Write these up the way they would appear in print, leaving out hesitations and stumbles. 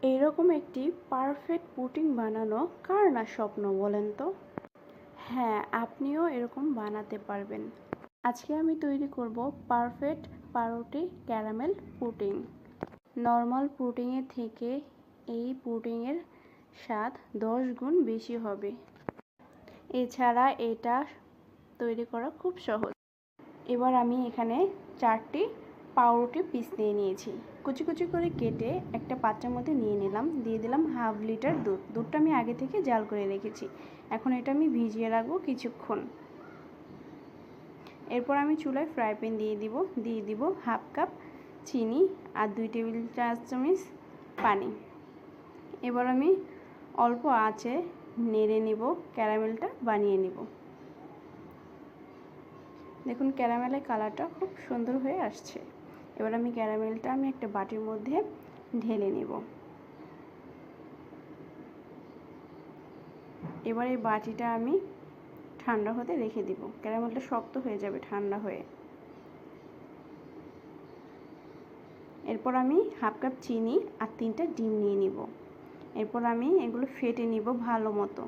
এইরকম একটি perfect pudding বানানো কার না স্বপ্ন বলেন তো? হ্যাঁ, আপনিও এরকম বানাতে পারবেন। আজকে আমি তৈরি করব পারফেক্ট পাউরুটি ক্যারামেল পুডিং। নর্মাল পুডিংয়ের থেকে এই পুডিংয়ের স্বাদ 10 গুণ বেশি হবে। এছাড়া এটা তৈরি করা খুব সহজ। এবার আমি এখানে 4টি পাউরুটি পিস নিয়ে নিয়েছি। কুচি কুচি করে কেটে একটা পাত্রের মধ্যে নিয়ে নিলাম। দিয়ে দিলাম হাফ লিটার দুধ। দুধটা আমি আগে থেকে জাল করে রেখেছি। এখন এটা আমি ভিজিয়ে রাখবো কিছুক্ষণ। এরপর আমি চুলায় ফ্রাই প্যান দিয়ে দিব হাফ কাপ চিনি আর 2 টেবিল চামচ পানি। এবার আমি অল্প আঁচে নেড়ে নিব, ক্যারামেলটা বানিয়ে নিব। দেখুন ক্যারামেলের কালারটা খুব সুন্দর হয়ে আসছে। এবার আমি ক্যারামেলটা একটা বাটির মধ্যে ঢেলে নিব। এবার এই বাটিটা আমি ঠান্ডা হতে রেখে দিব। ক্যারামেলটা শক্ত হয়ে যাবে ঠান্ডা হয়ে। এরপর আমি হাফ কাপ চিনি আর 3টা ডিম নিয়ে নিব। এরপর আমি এগুলো ফেটে নিব ভালো মতো।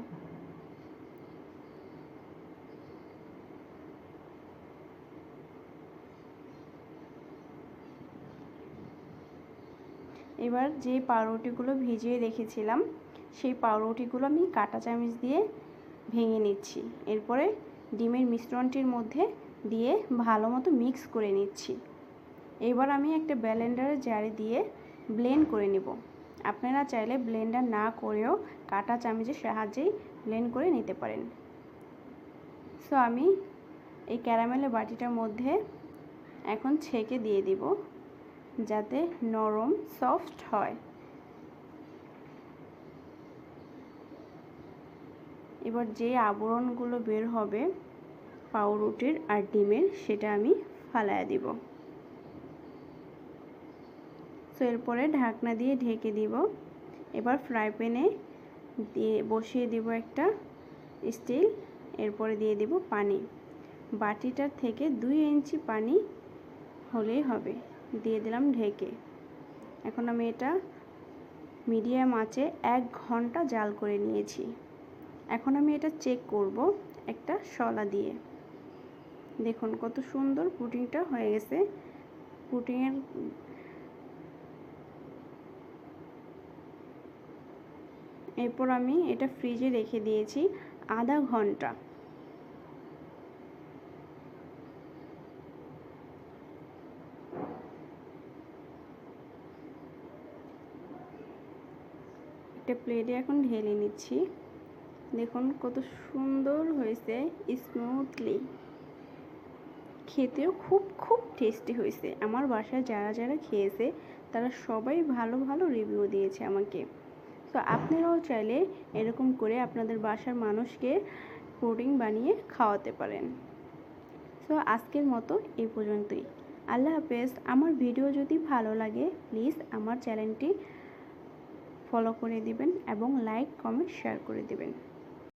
এবার যে পাউরুটিগুলো ভিজিয়ে রেখেছিলাম সেই পাউরুটিগুলো আমি কাঁটা চামচ দিয়ে ভেঙে নিচ্ছি। এরপরে ডিমের মিশ্রণটির মধ্যে দিয়ে ভালো মতো মিক্স করে নিচ্ছি। এবার আমি একটা ব্লেন্ডারের জারে দিয়ে ব্লেন্ড করে নেব। আপনারা চাইলে ব্লেন্ডার না করেও কাঁটা চামচের সাহায্যেই ব্লেন্ড করে নিতে পারেন। সো আমি এই ক্যারামেলের বাটিটার মধ্যে এখন ছেঁকে দিয়ে দিব যাতে নরম সফট হয়। এবার যে আবরণগুলো বের হবে পাউরুটির আর ডিমের সেটা আমি ফালায়া দিব। সো এরপরে ঢাকনা দিয়ে ঢেকে দিব। এবার ফ্রাই প্যানে বসিয়ে দিব একটা স্টিল। এরপরে দিয়ে দিব পানি। বাটিটার থেকে 2 ইঞ্চি পানি হলেই হবে। দিয়ে দিলাম ঢেকে। এখন আমি এটা মিডিয়াম আঁচে 1 ঘন্টা জাল করে নিয়েছি। এখন আমি এটা চেক করব একটা শলা দিয়ে। দেখুন কত সুন্দর পুডিংটা হয়ে গেছে। পুডিংয়ের এরপর আমি এটা ফ্রিজে রেখে দিয়েছি আধা ঘন্টা। একটা প্লেটে এখন ঢেলে নিচ্ছি। দেখুন কত সুন্দর হয়েছে, স্মুথলি। খেতেও খুব টেস্টি হয়েছে। আমার বাসায় যারা খেয়েছে তারা সবাই ভালো রিভিউ দিয়েছে আমাকে। তো আপনারাও চাইলে এরকম করে আপনাদের বাসার মানুষকে পুডিং বানিয়ে খাওয়াতে পারেন। তো আজকের মতো এই পর্যন্তই। আল্লাহ হাফেজ। আমার ভিডিও যদি ভালো লাগে প্লিজ আমার চ্যানেলটি ফলো করে দিবেন এবং লাইক কমেন্ট শেয়ার করে দিবেন।